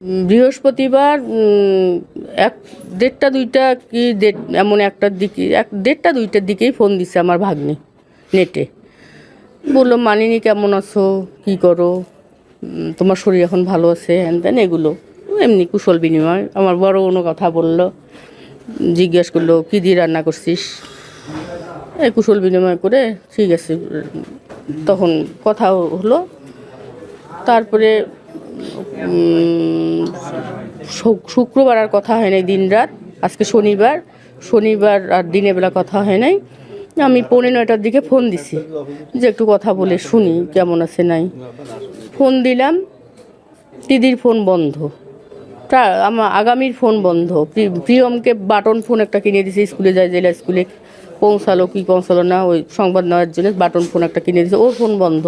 বৃহস্পতিবার 1:30-2টা কি এমন একটার দিকে 1:30-2টার দিকেই ফোন দিছে আমার ভাগ্নি নেটে। বললো, মানিনি কেমন আছো, কি করো, তোমার শরীর এখন ভালো আছে, হ্যান ত্যান এগুলো এমনি কুশল বিনিময়। আমার বড় কোনো কথা বললো, জিজ্ঞেস করলো কী দিয়ে রান্না করছিস, এই কুশল বিনিময় করে ঠিক আছে তখন কথা হলো। তারপরে শুক্রবার আর কথা হয় নাই দিন রাত। আজকে শনিবার আর দিনের বেলা কথা হয় নাই। আমি 9:45টার দিকে ফোন দিছি যে একটু কথা বলে শুনি কেমন আছে নাই। ফোন দিলাম, দিদির ফোন বন্ধ, আমার আগামীর ফোন বন্ধ। প্রিয়মকে বাটন ফোন একটা কিনে দিয়েছে, স্কুলে যায়, জেলা স্কুলে পৌঁছালো কি পৌঁছালো না ওই সংবাদ নেওয়ার জন্য বাটন ফোন একটা কিনে দিয়েছে, ওর ফোন বন্ধ।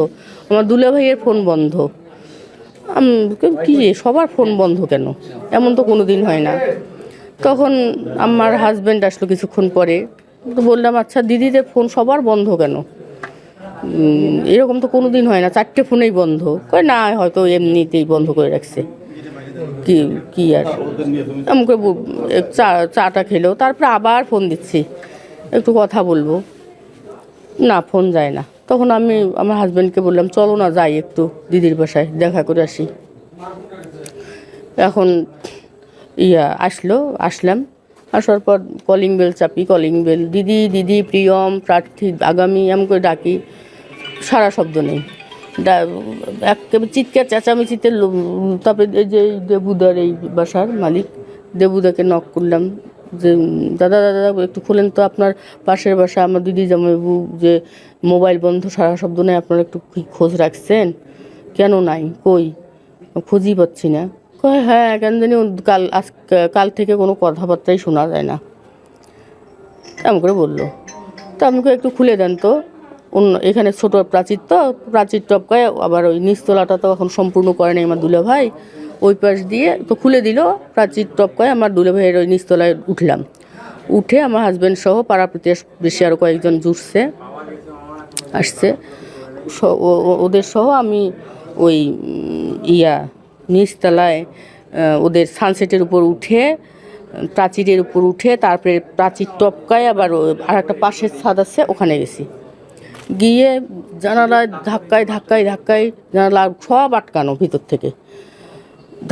আমার দুলা ভাইয়ের ফোন বন্ধ। কি সবার ফোন বন্ধ কেন, এমন তো কোনো দিন হয় না। তখন আমার হাজব্যান্ড আসলো কিছুক্ষণ পরে, তো বললাম আচ্ছা দিদিদের ফোন সবার বন্ধ কেন, এরকম তো কোনো দিন হয় না, 4টে ফোনেই বন্ধ। কয় না হয়তো এমনিতেই বন্ধ করে রাখছে, কি আর আমাকে চাটা খেলো। তারপরে আবার ফোন দিচ্ছি একটু কথা বলবো, না ফোন যায় না। তখন আমি আমার হাজব্যান্ডকে বললাম চলো না যাই একটু দিদির বাসায় দেখা করে আসি। এখন আসলাম, আসার পর কলিং বেল চাপি, কলিং বেল দিদি প্রিয়ম প্রার্থী আগামী এমন করে ডাকি, সারা শব্দ নেই। একেবারে চিৎকার চেঁচামেচিতে। তারপরে এই যে দেবুদার এই বাসার মালিক দেবুদাকে নক করলাম যে দাদা একটু খোলেন তো, আপনার পাশের বাসা আমার দিদি জামাইবাবু যে মোবাইল বন্ধ, সারা শব্দ নেই, আপনারা একটু খোঁজ রাখছেন? কেন নাই, কই খোঁজই পাচ্ছি না। কয় হ্যাঁ কেন জানি কাল থেকে কোনো কথাবার্তাই শোনা যায় না, এমন করে বললো। তো আমাকে একটু খুলে দেন তো, এখানে ছোটো প্রাচীর টপকায়, আবার ওই নিচতলাটা তো এখন সম্পূর্ণ করে নাই আমার দুলা ভাই, ওই পাশ দিয়ে তো খুলে দিল, প্রাচীর টপকায় আমার দুলা ভাইয়ের ওই নিচতলায় উঠলাম। উঠে আমার হাজব্যান্ড সহ পাড়া প্রতিবেশী আরও কয়েকজন আসছে ওদের সহ আমি ওই নিচতলায় ওদের সানসেটের উপর উঠে, প্রাচীরের উপর উঠে, তারপরে প্রাচীর টপকায় আবার আর একটা পাশের ছাদ আছে ওখানে গেছি। গিয়ে জানালায় ধাক্কায় জানালা সব আটকানো ভিতর থেকে,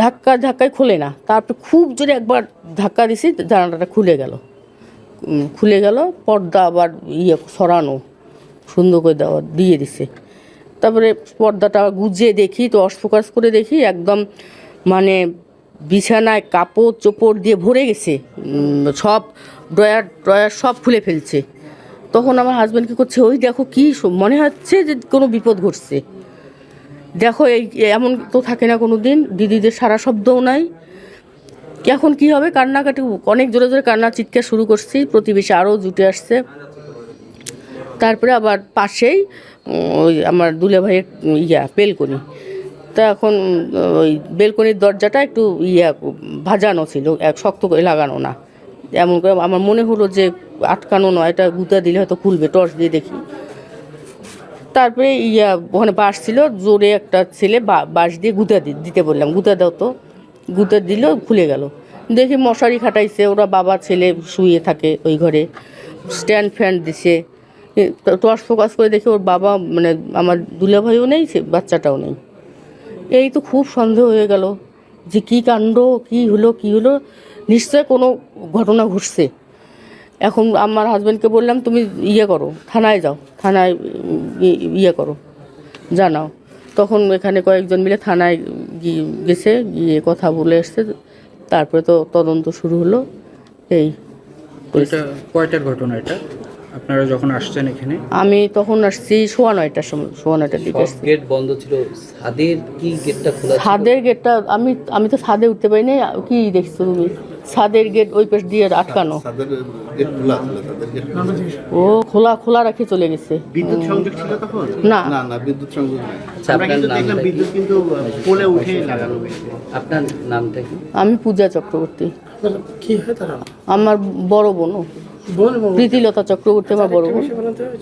ধাক্কায় খুলে না। তারপরে খুব জোরে একবার ধাক্কা দিছি, জানালাটা খুলে গেল। পর্দা আবার সরানো সুন্দর করে দিয়ে দিছে। তারপরে পর্দাটা গুজিয়ে দেখি তো অস্ফোকাস করে দেখি একদম মানে বিছানায় কাপড় চোপড় দিয়ে ভরে গেছে, সব ড্রয়ার সব খুলে ফেলছে। তখন আমার হাজব্যান্ড কী করছে, ওই দেখো কি মনে হচ্ছে যে কোনো বিপদ ঘটছে, দেখো এই এমন তো থাকে না কোনো দিন, দিদিদের সারা শব্দও নাই। এখন কি হবে, কান্নাকাটি, অনেক জোরে কান্না চিৎকার শুরু করছি, প্রতিবেশী আরও জুটে আসছে। তারপরে আবার পাশেই ওই আমার দুলা ভাইয়ের বেলকনি, তা এখন ওই বেলকনির দরজাটা একটু ভাজানো ছিল, শক্ত করে লাগানো না, এমন করে আমার মনে হলো যে আটকানো নয়, এটা গুঁতা দিলে হয়তো খুলবে, টর্চ দিয়ে দেখি। তারপরে ওখানে বাঁশ ছিল, জোরে একটা ছেলে বাঁশ দিয়ে দিতে বললাম, গুঁতা দাও তো, গুঁতা দিল, খুলে গেল। দেখি মশারি খাটাইছে, ওরা বাবা ছেলে শুয়ে থাকে ওই ঘরে, স্ট্যান্ড ফ্যান দিছে। টর্চ ফোকাস করে দেখি ওর বাবা মানে আমার দুলা ভাইও নেই, বাচ্চাটাও নেই। এই তো খুব সন্দেহ হয়ে গেল যে কী কাণ্ড, কী হলো, নিশ্চয় কোনো ঘটনা ঘটছে। এখন আমার হাজব্যান্ডকে বললাম তুমি করো, থানায় যাও, থানায় করো, জানাও। তখন এখানে কয়েকজন মিলে থানায় গেছে, গিয়ে কথা বলে আসছে। তারপরে তো তদন্ত শুরু হলো। এই কয়টার ঘটনা এটা, আপনারা যখন আসছেন এখানে? আমি তখন আসছি 9:15টার সময়, 9:15টার দিকে। গেট বন্ধ ছিল, ছাদের কি গেটটা খোলা ছিল? ছাদের গেটটা আমি তো ছাদে উঠতে পারিনি। কি দেখছো তুমি? ছাদের গেট ওই পাশ দিয়ে আটকানো, ও খোলা রেখে চলে গেছে। বিদ্যুৎ সংযোগ ছিল তখন? না, বিদ্যুৎ সংযোগ নাই। আমরা কিন্তু দেখলাম বিদ্যুৎ কিন্তু পোলে উঠে লাগানো হয়েছে। আপনার নামটা কি? আমি পূজা চক্রবর্তী। কি হয় তারা? আমার বড় বোন প্রীতিলতা চক্রবর্তী, আমার বড় বোন।